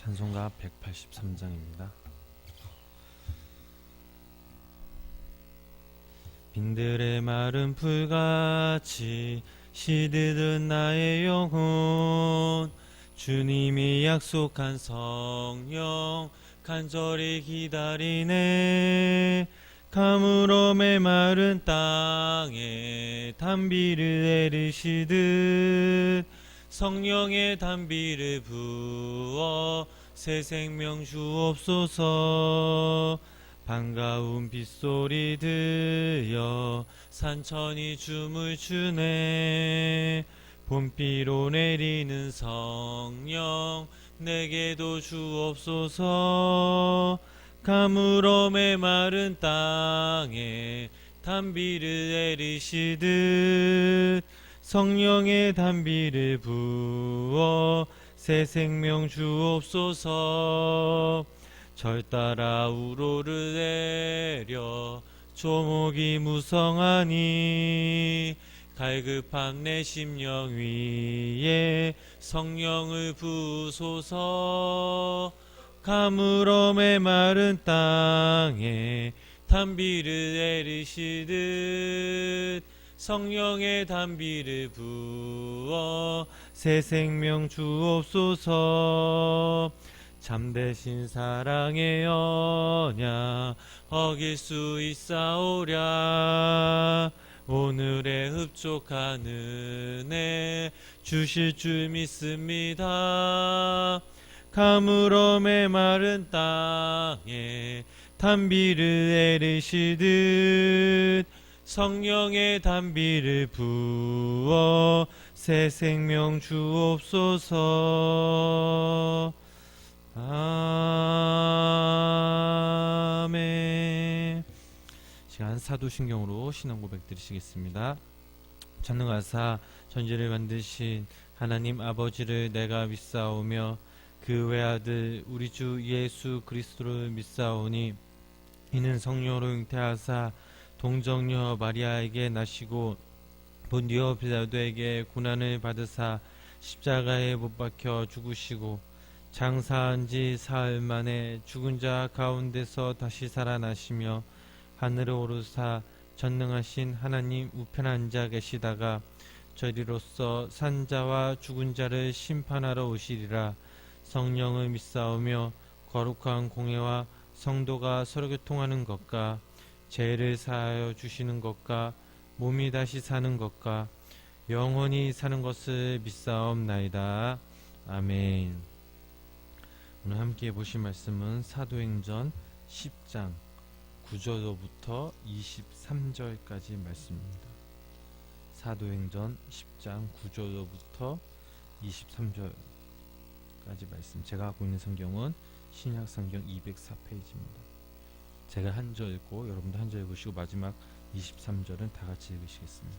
찬송가 183장입니다. 빈들의 마른 풀같이 시드는 나의 영혼, 주님이 약속한 성령 간절히 기다리네. 가물어 메마른 땅에 단비를 내리시듯 성령의 단비를 부어 새 생명 주옵소서. 반가운 빗소리 들려 산천이 춤을 추네. 봄비로 내리는 성령 내게도 주옵소서. 가물어 메마른 땅에 단비를 내리시듯 성령의 단비를 부어 새 생명 주옵소서. 절 따라 우로를 내려 조목이 무성하니 갈급한 내 심령 위에 성령을 부으소서. 가물어 메마른 땅에 단비를 내리시듯 성령의 단비를 부어 새 생명 주옵소서. 참되신 사랑의 언약 어길 수 있사오랴. 오늘의 흡족한 은혜 주실 줄 믿습니다. 가물어 메마른 땅에 단비를 내리시듯 성령의 단비를 부어 새 생명 주옵소서. 아멘. 시간 사도신경으로 신앙 고백 드리시겠습니다. 전능하사 천지를 만드신 하나님 아버지를 내가 믿사오며 그 외아들 우리 주 예수 그리스도를 믿사오니 이는 성령으로 잉태하사 동정녀 마리아에게 나시고 본디오 빌라도에게 고난을 받으사 십자가에 못 박혀 죽으시고 장사한 지 사흘 만에 죽은 자 가운데서 다시 살아나시며 하늘에 오르사 전능하신 하나님 우편에 앉아 계시다가 저리로서 산자와 죽은 자를 심판하러 오시리라. 성령을 믿사오며 거룩한 공회와 성도가 서로 교통하는 것과 죄를 사하여 주시는 것과 몸이 다시 사는 것과 영원히 사는 것을 믿사옵나이다. 아멘. 오늘 함께 보실 말씀은 사도행전 10장 9절로부터 23절까지 말씀입니다. 사도행전 10장 9절로부터 23절까지 말씀. 제가 갖고 있는 성경은 신약성경 204페이지입니다. 제가 한 절 읽고 여러분도 한 절 읽으시고 마지막 23절은 다 같이 읽으시겠습니다.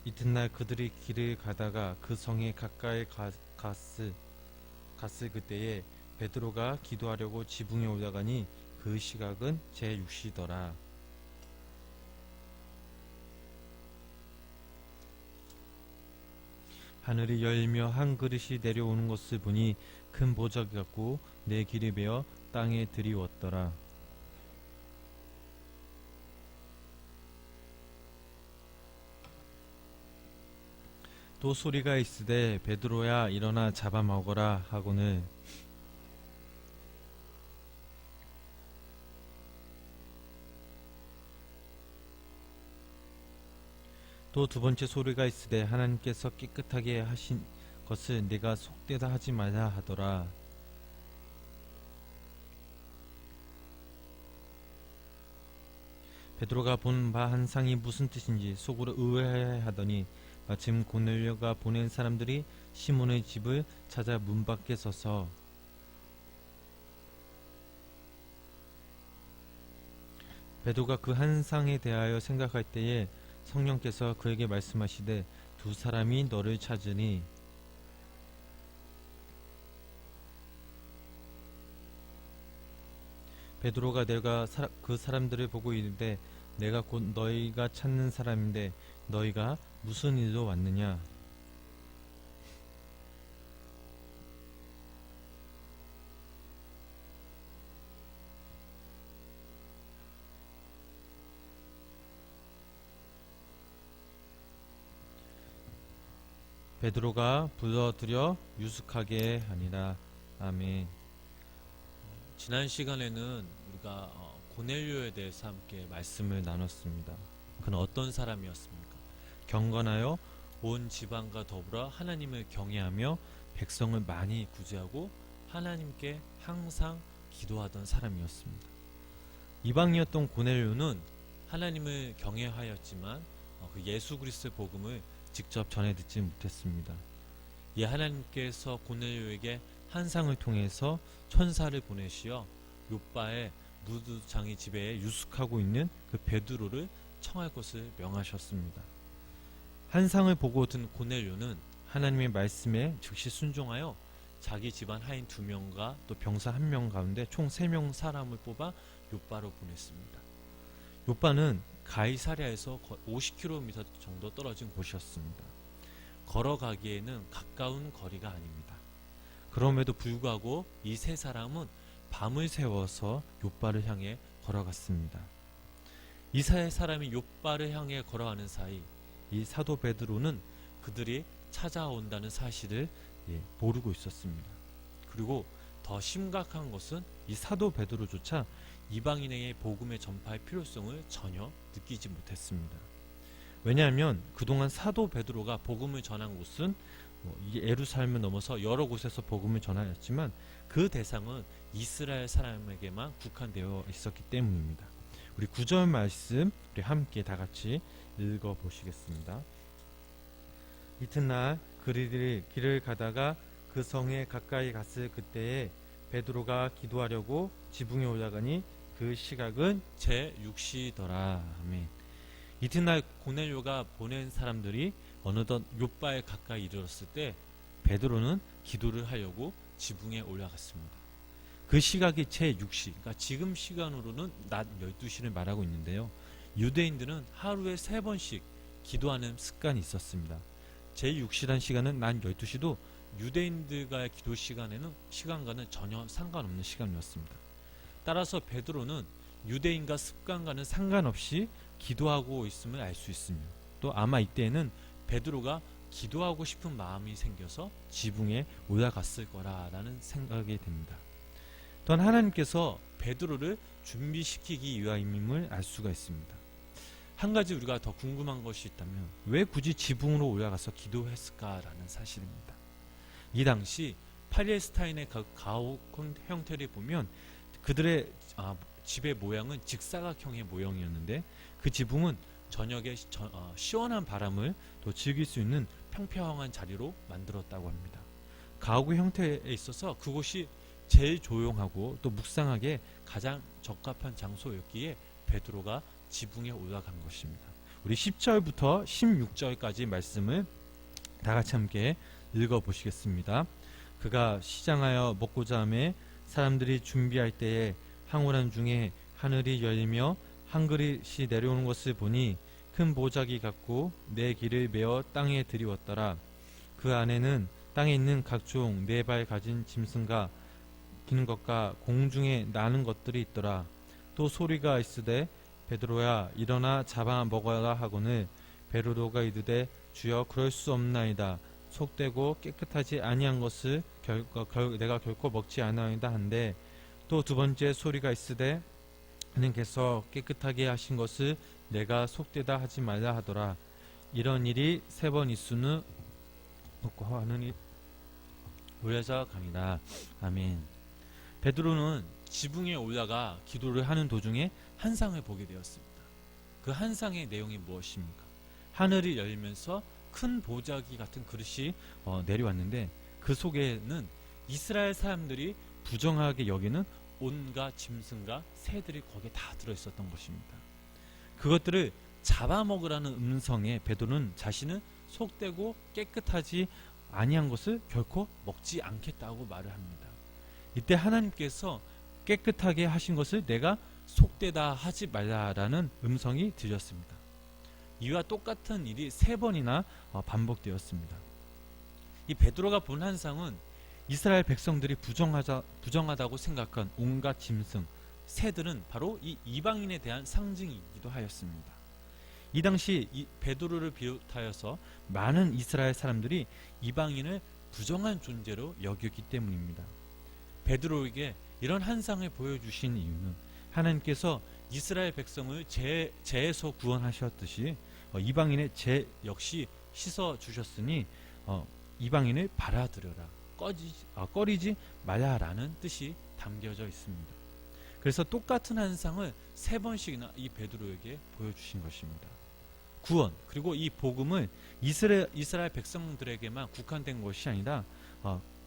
이튿날 그들이 길을 가다가 그 성에 가까이 갔을 그때에 베드로가 기도하려고 지붕에 올라가니 그 시각은 제6시더라. 하늘이 열며 한 그릇이 내려오는 것을 보니 큰 보자기 같고 내 길이 베어 땅에 들이웠더라. 또 소리가 있으되 베드로야 일어나 잡아먹어라 하고는 또 두 번째 소리가 있으되 하나님께서 깨끗하게 하신 것을 네가 속되다 하지 말라 하더라. 베드로가 본 바 한 상이 무슨 뜻인지 속으로 의아해하더니 마침 고넬료가 보낸 사람들이 시몬의 집을 찾아 문 밖에 서서 베드로가 그 한 상에 대하여 생각할 때에 성령께서 그에게 말씀하시되 두 사람이 너를 찾으니 베드로가 내가 그 사람들을 보고 이르되 내가 곧 너희가 찾는 사람인데 너희가 무슨 일로 왔느냐. 베드로가 부어들여 유숙하게 하니라. 아멘. 지난 시간에는 우리가 고넬료에 대해서 함께 말씀을 나눴습니다. 그는 어떤 사람이었습니까? 경건하여 온 지방과 더불어 하나님을 경외하며 백성을 많이 구제하고 하나님께 항상 기도하던 사람이었습니다. 이방이었던 고넬료는 하나님을 경외하였지만 그 예수 그리스도의 복음을 직접 전해 듣지 못했습니다. 이 하나님께서 고넬료에게 환상을 통해서 천사를 보내시어 욥바의 무두장이 집에 유숙하고 있는 그 베드로를 청할 것을 명하셨습니다. 환상을 보고 든 고넬료는 하나님의 말씀에 즉시 순종하여 자기 집안 하인 2명과 또 병사 1명 가운데 총 3명 사람을 뽑아 욥바로 보냈습니다. 욥바는 가이사랴에서 50km 정도 떨어진 곳이었습니다. 걸어가기에는 가까운 거리가 아닙니다. 그럼에도 불구하고 이 3사람은 밤을 새워서 욥바를 향해 걸어갔습니다. 이 3사람이 욥바를 향해 걸어가는 사이 이 사도 베드로는 그들이 찾아온다는 사실을 모르고 있었습니다. 그리고 더 심각한 것은 이 사도 베드로조차 이방인에게 복음의 전파의 필요성을 전혀 느끼지 못했습니다. 왜냐하면 그동안 사도 베드로가 복음을 전한 곳은 예루살렘을 넘어서 여러 곳에서 복음을 전하였지만 그 대상은 이스라엘 사람에게만 국한되어 있었기 때문입니다. 우리 9절 말씀 우리 함께 다 같이 읽어보시겠습니다. 이튿날 그들이 길을 가다가 그 성에 가까이 갔을 그때에 베드로가 기도하려고 지붕에 올라가니 그 시각은 제6시더라. 아멘. 이튿날 고넬료가 보낸 사람들이 어느덧 욥바에 가까이 이르렀을 때 베드로는 기도를 하려고 지붕에 올라갔습니다. 그 시각이 제6시, 그러니까 지금 시간으로는 낮 12시를 말하고 있는데요. 유대인들은 하루에 3번씩 기도하는 습관이 있었습니다. 제6시란 시간은 낮 12시도 유대인들과의 기도 시간과는 전혀 상관없는 시간이었습니다. 따라서 베드로는 유대인과 습관과는 상관없이 기도하고 있음을 알 수 있으며 또 아마 이때에는 베드로가 기도하고 싶은 마음이 생겨서 지붕에 올라갔을 거라는 생각이 됩니다. 또한 하나님께서 베드로를 준비시키기 위함임을 알 수가 있습니다. 한 가지 우리가 더 궁금한 것이 있다면 왜 굳이 지붕으로 올라가서 기도했을까라는 사실입니다. 이 당시 팔레스타인의 가옥 형태를 보면 그들의 집의 모양은 직사각형의 모형이었는데 그 지붕은 저녁에 시원한 바람을 또 즐길 수 있는 평평한 자리로 만들었다고 합니다. 가옥의 형태에 있어서 그곳이 제일 조용하고 또 묵상하게 가장 적합한 장소였기에 베드로가 지붕에 올라간 것입니다. 우리 10절부터 16절까지 말씀을 다 같이 함께 읽어보시겠습니다. 그가 시장하여 먹고자 하매 사람들이 준비할 때에 황홀한 중에 하늘이 열리며 한 그릇이 내려오는 것을 보니 큰 보자기 같고 내 길을 메어 땅에 들이웠더라. 그 안에는 땅에 있는 각종 4발 가진 짐승과 기는 것과 공중에 나는 것들이 있더라. 또 소리가 있으되 베드로야 일어나 잡아 먹어라 하거늘 베드로가 이르되 주여 그럴 수 없나이다. 속되고 깨끗하지 아니한 것을 내가 결코 먹지 아니하리다 한데 또 2번째 소리가 있으되 하나님께서 깨끗하게 하신 것을 내가 속되다 하지 말라 하더라. 이런 일이 3번 있으는 먹고 하느니 올려져 갑니다. 아멘. 베드로는 지붕에 올라가 기도를 하는 도중에 환상을 보게 되었습니다. 그 환상의 내용이 무엇입니까? 하늘이 열리면서 큰 보자기 같은 그릇이 내려왔는데 그 속에는 이스라엘 사람들이 부정하게 여기는 온갖 짐승과 새들이 거기에 다 들어있었던 것입니다. 그것들을 잡아먹으라는 음성에 베드로는 자신은 속되고 깨끗하지 아니한 것을 결코 먹지 않겠다고 말을 합니다. 이때 하나님께서 깨끗하게 하신 것을 내가 속되다 하지 말라라는 음성이 들렸습니다. 이와 똑같은 일이 3번이나 반복되었습니다. 이 베드로가 본 환상은 이스라엘 백성들이 부정하다고 생각한 온갖 짐승, 새들은 바로 이 이방인에 대한 상징이기도 하였습니다. 이 당시 베드로를 비롯하여서 많은 이스라엘 사람들이 이방인을 부정한 존재로 여겼기 때문입니다. 베드로에게 이런 환상을 보여주신 이유는 하나님께서 이스라엘 백성을 죄에서 구원하셨듯이 이방인의 죄 역시 씻어주셨으니 이방인을 받아들여라, 꺼리지 말라라는 뜻이 담겨져 있습니다. 그래서 똑같은 환상을 3번씩이나 이 베드로에게 보여주신 것입니다. 구원, 그리고 이 복음을 이스라엘 백성들에게만 국한된 것이 아니라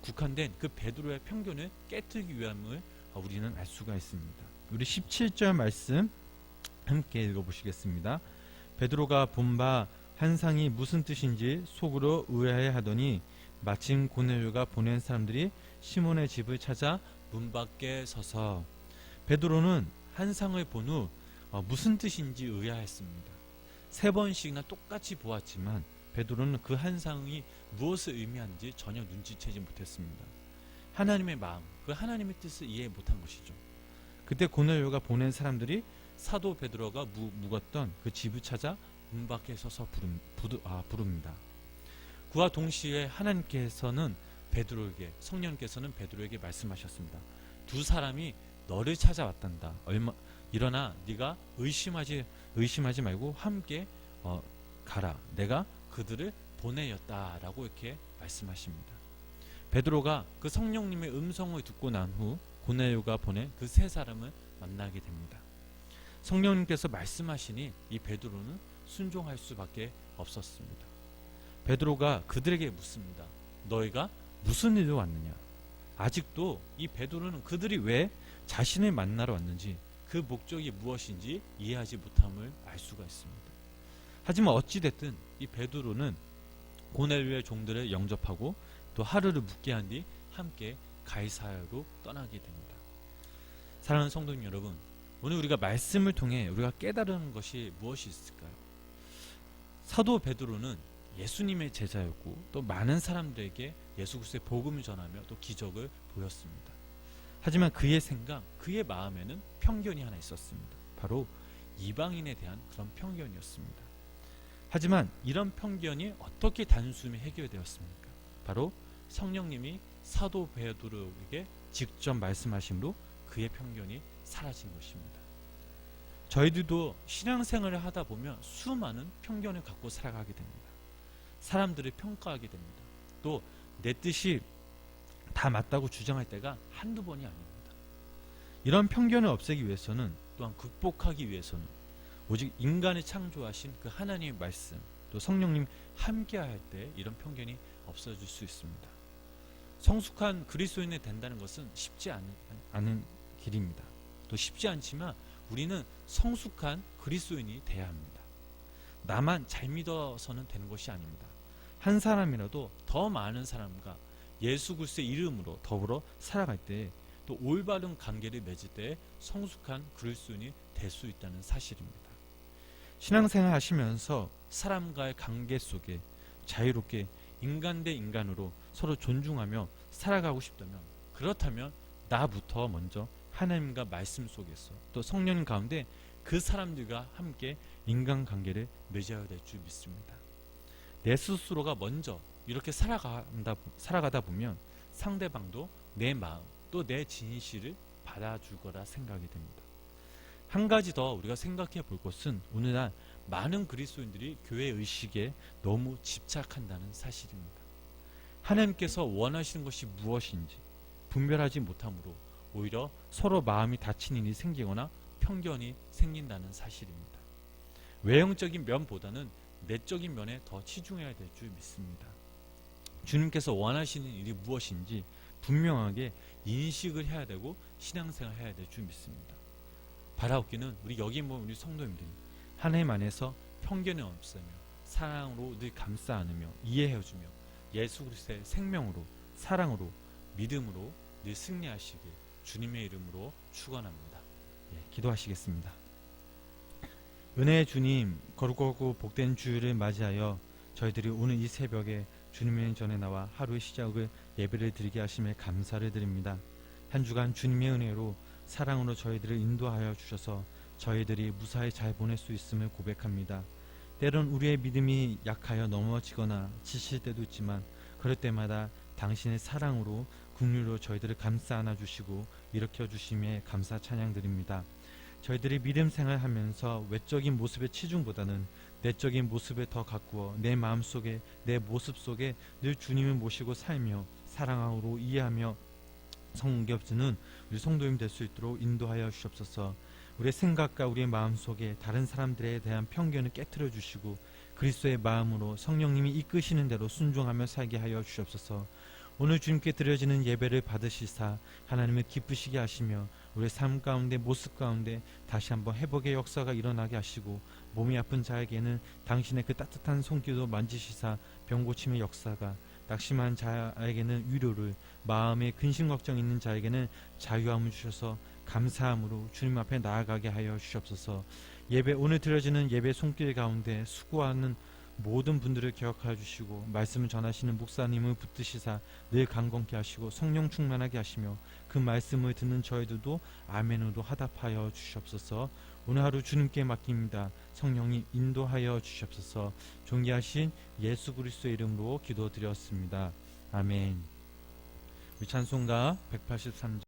국한된 그 베드로의 편견을 깨뜨리기 위함을 우리는 알 수가 있습니다. 우리 17절 말씀 함께 읽어보시겠습니다. 베드로가 본 바 환상이 무슨 뜻인지 속으로 의아해하더니 마침 고넬료가 보낸 사람들이 시몬의 집을 찾아 문 밖에 서서, 베드로는 환상을 본 후 무슨 뜻인지 의아했습니다. 3번씩이나 똑같이 보았지만 베드로는 그 환상이 무엇을 의미하는지 전혀 눈치채지 못했습니다. 하나님의 마음, 그 하나님의 뜻을 이해 못한 것이죠. 그때 고넬료가 보낸 사람들이 사도 베드로가 묵었던 그 집을 찾아 문 밖에 서서 부릅니다. 그와 동시에 하나님께서는 성령께서는 베드로에게 말씀하셨습니다. 2 사람이 너를 찾아왔단다. 일어나 네가 의심하지 말고 함께 가라. 내가 그들을 보내었다라고 이렇게 말씀하십니다. 베드로가 그 성령님의 음성을 듣고 난 후 고넬료가 보낸 그 3 사람을 만나게 됩니다. 성령님께서 말씀하시니 이 베드로는 순종할 수밖에 없었습니다. 베드로가 그들에게 묻습니다. 너희가 무슨 일로 왔느냐? 아직도 이 베드로는 그들이 왜 자신을 만나러 왔는지, 그 목적이 무엇인지 이해하지 못함을 알 수가 있습니다. 하지만 어찌됐든 이 베드로는 고넬료의 종들을 영접하고 또 하루를 묵게 한 뒤 함께 가이사야로 떠나게 됩니다. 사랑하는 성도님 여러분, 오늘 우리가 말씀을 통해 우리가 깨달은 것이 무엇이 있을까요? 사도 베드로는 예수님의 제자였고 또 많은 사람들에게 예수 그리스도의 복음을 전하며 또 기적을 보였습니다. 하지만 그의 생각, 그의 마음에는 편견이 하나 있었습니다. 바로 이방인에 대한 그런 편견이었습니다. 하지만 이런 편견이 어떻게 단숨에 해결되었습니까? 바로 성령님이 사도 베드로에게 직접 말씀하심으로 그의 편견이 사라진 것입니다. 저희들도 신앙생활을 하다 보면 수많은 편견을 갖고 살아가게 됩니다. 사람들을 평가하게 됩니다. 또 내 뜻이 다 맞다고 주장할 때가 한두 번이 아닙니다. 이런 편견을 없애기 위해서는, 또한 극복하기 위해서는 오직 인간을 창조하신 그 하나님의 말씀, 또 성령님 함께할 때 이런 편견이 없어질 수 있습니다. 성숙한 그리스도인이 된다는 것은 쉽지 않은 길입니다. 또 쉽지 않지만 우리는 성숙한 그리스도인이 돼야 합니다. 나만 잘 믿어서는 되는 것이 아닙니다. 한 사람이라도 더 많은 사람과 예수 그리스도의 이름으로 더불어 살아갈 때, 또 올바른 관계를 맺을 때 성숙한 그리스도인이 될 수 있다는 사실입니다. 신앙생활 하시면서 사람과의 관계 속에 자유롭게 인간 대 인간으로 서로 존중하며 살아가고 싶다면, 그렇다면 나부터 먼저 하나님과 말씀 속에서 또 성령 가운데 그 사람들과 함께 인간관계를 맺어야 될 줄 믿습니다. 내 스스로가 먼저 이렇게 살아가다 보면 상대방도 내 마음 또 내 진실을 받아줄 거라 생각이 됩니다. 한 가지 더 우리가 생각해 볼 것은 오늘날 많은 그리스도인들이 교회 의식에 너무 집착한다는 사실입니다. 하나님께서 원하시는 것이 무엇인지 분별하지 못함으로 오히려 서로 마음이 다치는 일이 생기거나 편견이 생긴다는 사실입니다. 외형적인 면보다는 내적인 면에 더 치중해야 될 줄 믿습니다. 주님께서 원하시는 일이 무엇인지 분명하게 인식을 해야 되고 신앙생활 해야 될 줄 믿습니다. 바라옵기는 우리 여기 모인 우리 성도님들이 하나님 안에서 편견이 없으며 사랑으로 늘 감싸 안으며 이해해주며 예수 그리스도의 생명으로 사랑으로 믿음으로 늘 승리하시길 주님의 이름으로 축원합니다. 기도하시겠습니다. 은혜의 주님, 거룩하고 복된 주일을 맞이하여 저희들이 오늘 이 새벽에 주님의 전에 나와 하루의 시작을 예배를 드리게 하심에 감사를 드립니다. 한 주간 주님의 은혜로 사랑으로 저희들을 인도하여 주셔서 저희들이 무사히 잘 보낼 수 있음을 고백합니다. 때론 우리의 믿음이 약하여 넘어지거나 지칠 때도 있지만 그럴 때마다 당신의 사랑으로 긍휼로 저희들을 감싸 안아주시고 일으켜 주심에 감사 찬양드립니다. 저희들이 믿음 생활하면서 외적인 모습의 치중보다는 내적인 모습에 더 가꾸어 내 마음속에 내 모습 속에 늘 주님을 모시고 살며 사랑으로 이해하며 성경주는 우리 성도님 될 수 있도록 인도하여 주시옵소서. 우리의 생각과 우리의 마음 속에 다른 사람들에 대한 편견을 깨트려 주시고 그리스도의 마음으로 성령님이 이끄시는 대로 순종하며 살게 하여 주시옵소서. 오늘 주님께 드려지는 예배를 받으시사 하나님을 기쁘시게 하시며 우리의 삶 가운데 모습 가운데 다시 한번 회복의 역사가 일어나게 하시고 몸이 아픈 자에게는 당신의 그 따뜻한 손길도 만지시사 병고침의 역사가, 낙심한 자에게는 위로를, 마음에 근심 걱정 있는 자에게는 자유함을 주셔서 감사함으로 주님 앞에 나아가게 하여 주시옵소서. 예배, 오늘 드려지는 예배 손길 가운데 수고하는 모든 분들을 기억하여 주시고 말씀을 전하시는 목사님을 붙드시사 늘 강건케 하시고 성령 충만하게 하시며 그 말씀을 듣는 저희들도 아멘으로 화답하여 주시옵소서. 오늘 하루 주님께 맡깁니다. 성령이 인도하여 주시옵소서. 존귀하신 예수 그리스도의 이름으로 기도드렸습니다. 아멘. 우리 찬송가 183장